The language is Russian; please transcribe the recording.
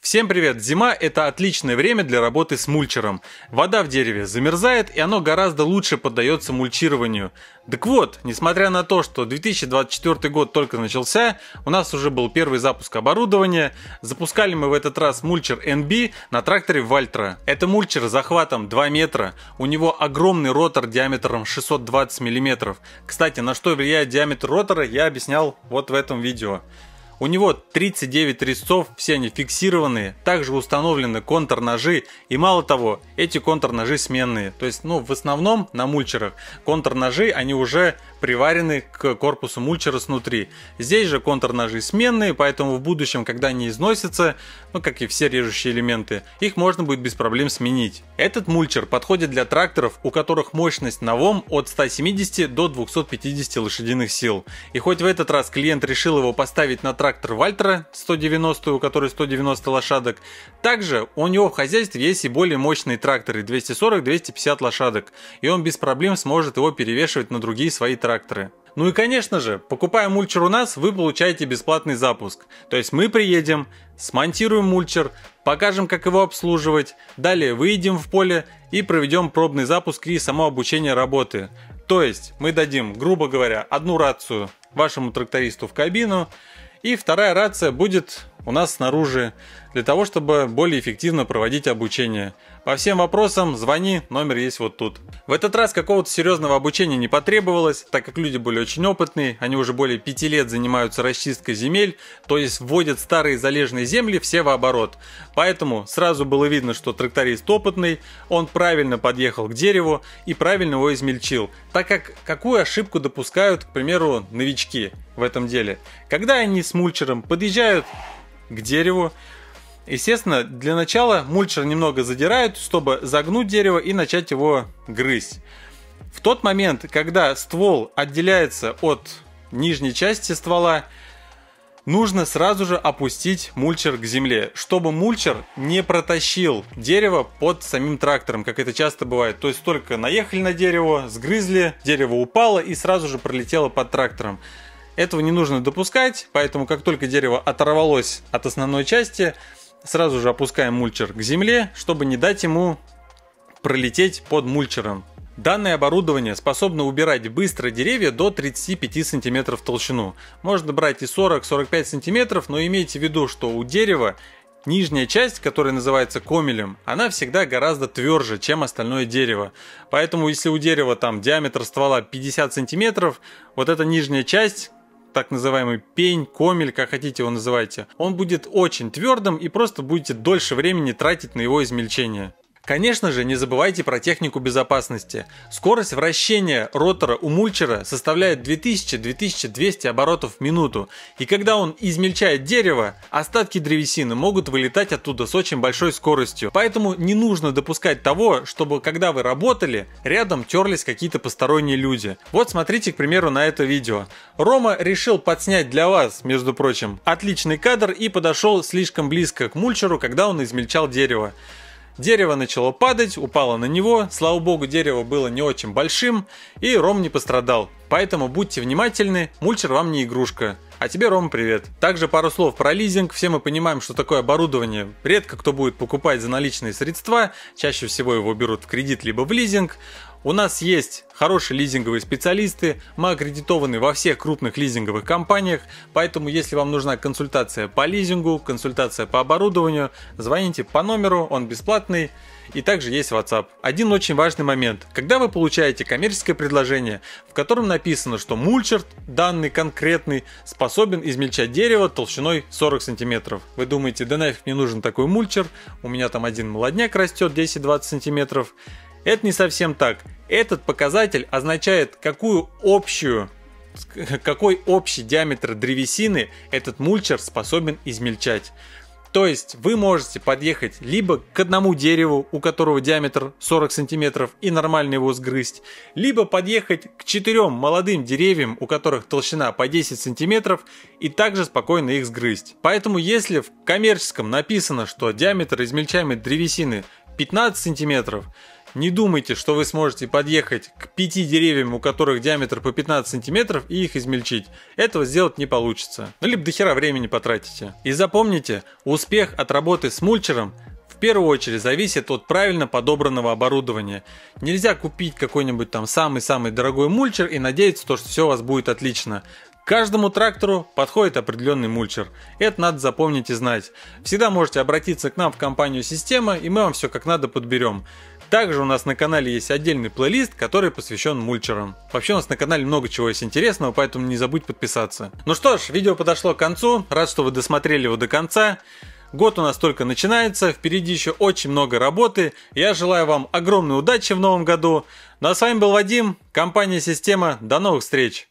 Всем привет! Зима – это отличное время для работы с мульчером. Вода в дереве замерзает, и оно гораздо лучше поддается мульчированию. Так вот, несмотря на то, что 2024 год только начался, у нас уже был первый запуск оборудования. Запускали мы в этот раз мульчер NB на тракторе Valtra. Это мульчер с захватом 2 метра, у него огромный ротор диаметром 620 мм. Кстати, на что влияет диаметр ротора, я объяснял вот в этом видео. У него 39 резцов, все они фиксированные, также установлены контрножи, и мало того, эти контрножи сменные. То есть, в основном на мульчерах контрножи, они уже приварены к корпусу мульчера снутри. Здесь же контрножи сменные, поэтому в будущем, когда они износятся, как и все режущие элементы, их можно будет без проблем сменить. Этот мульчер подходит для тракторов, у которых мощность навом от 170 до 250 лошадиных сил. И хоть в этот раз клиент решил его поставить на трактор Valtra 190, у которой 190 лошадок, также у него в хозяйстве есть и более мощные тракторы 240-250 лошадок, и он без проблем сможет его перевешивать на другие свои тракторы. Ну и конечно же, покупая мульчер у нас, вы получаете бесплатный запуск. То есть мы приедем, смонтируем мульчер, покажем, как его обслуживать, далее выйдем в поле и проведем пробный запуск и само обучение работы. То есть мы дадим, грубо говоря, одну рацию вашему трактористу в кабину, и вторая рация будет у нас снаружи, для того, чтобы более эффективно проводить обучение. По всем вопросам звони, номер есть вот тут. В этот раз какого-то серьезного обучения не потребовалось, так как люди были очень опытные, они уже более 5 лет занимаются расчисткой земель, то есть вводят старые залежные земли все в оборот. Поэтому сразу было видно, что тракторист опытный, он правильно подъехал к дереву и правильно его измельчил. Так как какую ошибку допускают, к примеру, новички в этом деле? Когда они с мульчером подъезжают к дереву, естественно, для начала мульчер немного задирают, чтобы загнуть дерево и начать его грызть. В тот момент, когда ствол отделяется от нижней части ствола, нужно сразу же опустить мульчер к земле, чтобы мульчер не протащил дерево под самим трактором, как это часто бывает. То есть только наехали на дерево, сгрызли, дерево упало и сразу же пролетело под трактором. Этого не нужно допускать, поэтому как только дерево оторвалось от основной части, сразу же опускаем мульчер к земле, чтобы не дать ему пролететь под мульчером. Данное оборудование способно убирать быстро деревья до 35 см в толщину. Можно брать и 40-45 см, но имейте в виду, что у дерева нижняя часть, которая называется комелем, она всегда гораздо тверже, чем остальное дерево. Поэтому если у дерева там диаметр ствола 50 см, вот эта нижняя часть, так называемый пень, комель, как хотите его называйте, он будет очень твердым и просто будете дольше времени тратить на его измельчение. Конечно же, не забывайте про технику безопасности. Скорость вращения ротора у мульчера составляет 2000-2200 оборотов в минуту. И когда он измельчает дерево, остатки древесины могут вылетать оттуда с очень большой скоростью. Поэтому не нужно допускать того, чтобы когда вы работали, рядом терлись какие-то посторонние люди. Вот смотрите, к примеру, на это видео. Рома решил подснять для вас, между прочим, отличный кадр и подошел слишком близко к мульчеру, когда он измельчал дерево. Дерево начало падать, упало на него, слава богу, дерево было не очень большим, и Ром не пострадал. Поэтому будьте внимательны, мульчер вам не игрушка. А тебе, Ром, привет. Также пару слов про лизинг. Все мы понимаем, что такое оборудование редко кто будет покупать за наличные средства, чаще всего его берут в кредит либо в лизинг. У нас есть хорошие лизинговые специалисты, мы аккредитованы во всех крупных лизинговых компаниях, поэтому если вам нужна консультация по лизингу, консультация по оборудованию, звоните по номеру, он бесплатный, и также есть WhatsApp. Один очень важный момент. Когда вы получаете коммерческое предложение, в котором написано, что мульчер данный конкретный способен измельчать дерево толщиной 40 см. Вы думаете, да нафиг мне нужен такой мульчер, у меня там один молодняк растет 10-20 см. Это не совсем так. Этот показатель означает, какой общий диаметр древесины этот мульчер способен измельчать. То есть вы можете подъехать либо к одному дереву, у которого диаметр 40 см и нормально его сгрызть, либо подъехать к 4 молодым деревьям, у которых толщина по 10 см, и также спокойно их сгрызть. Поэтому если в коммерческом написано, что диаметр измельчаемой древесины 15 см, Не думайте, что вы сможете подъехать к 5 деревьям, у которых диаметр по 15 сантиметров, и их измельчить. Этого сделать не получится. Ну, либо дохера времени потратите. И запомните, успех от работы с мульчером в первую очередь зависит от правильно подобранного оборудования. Нельзя купить какой-нибудь там самый-самый дорогой мульчер и надеяться, что все у вас будет отлично. Каждому трактору подходит определенный мульчер. Это надо запомнить и знать. Всегда можете обратиться к нам в компанию «Система», и мы вам все как надо подберем. Также у нас на канале есть отдельный плейлист, который посвящен мульчерам. Вообще у нас на канале много чего есть интересного, поэтому не забудь подписаться. Ну что ж, видео подошло к концу. Рад, что вы досмотрели его до конца. Год у нас только начинается, впереди еще очень много работы. Я желаю вам огромной удачи в новом году. Ну а с вами был Вадим, компания «Система». До новых встреч!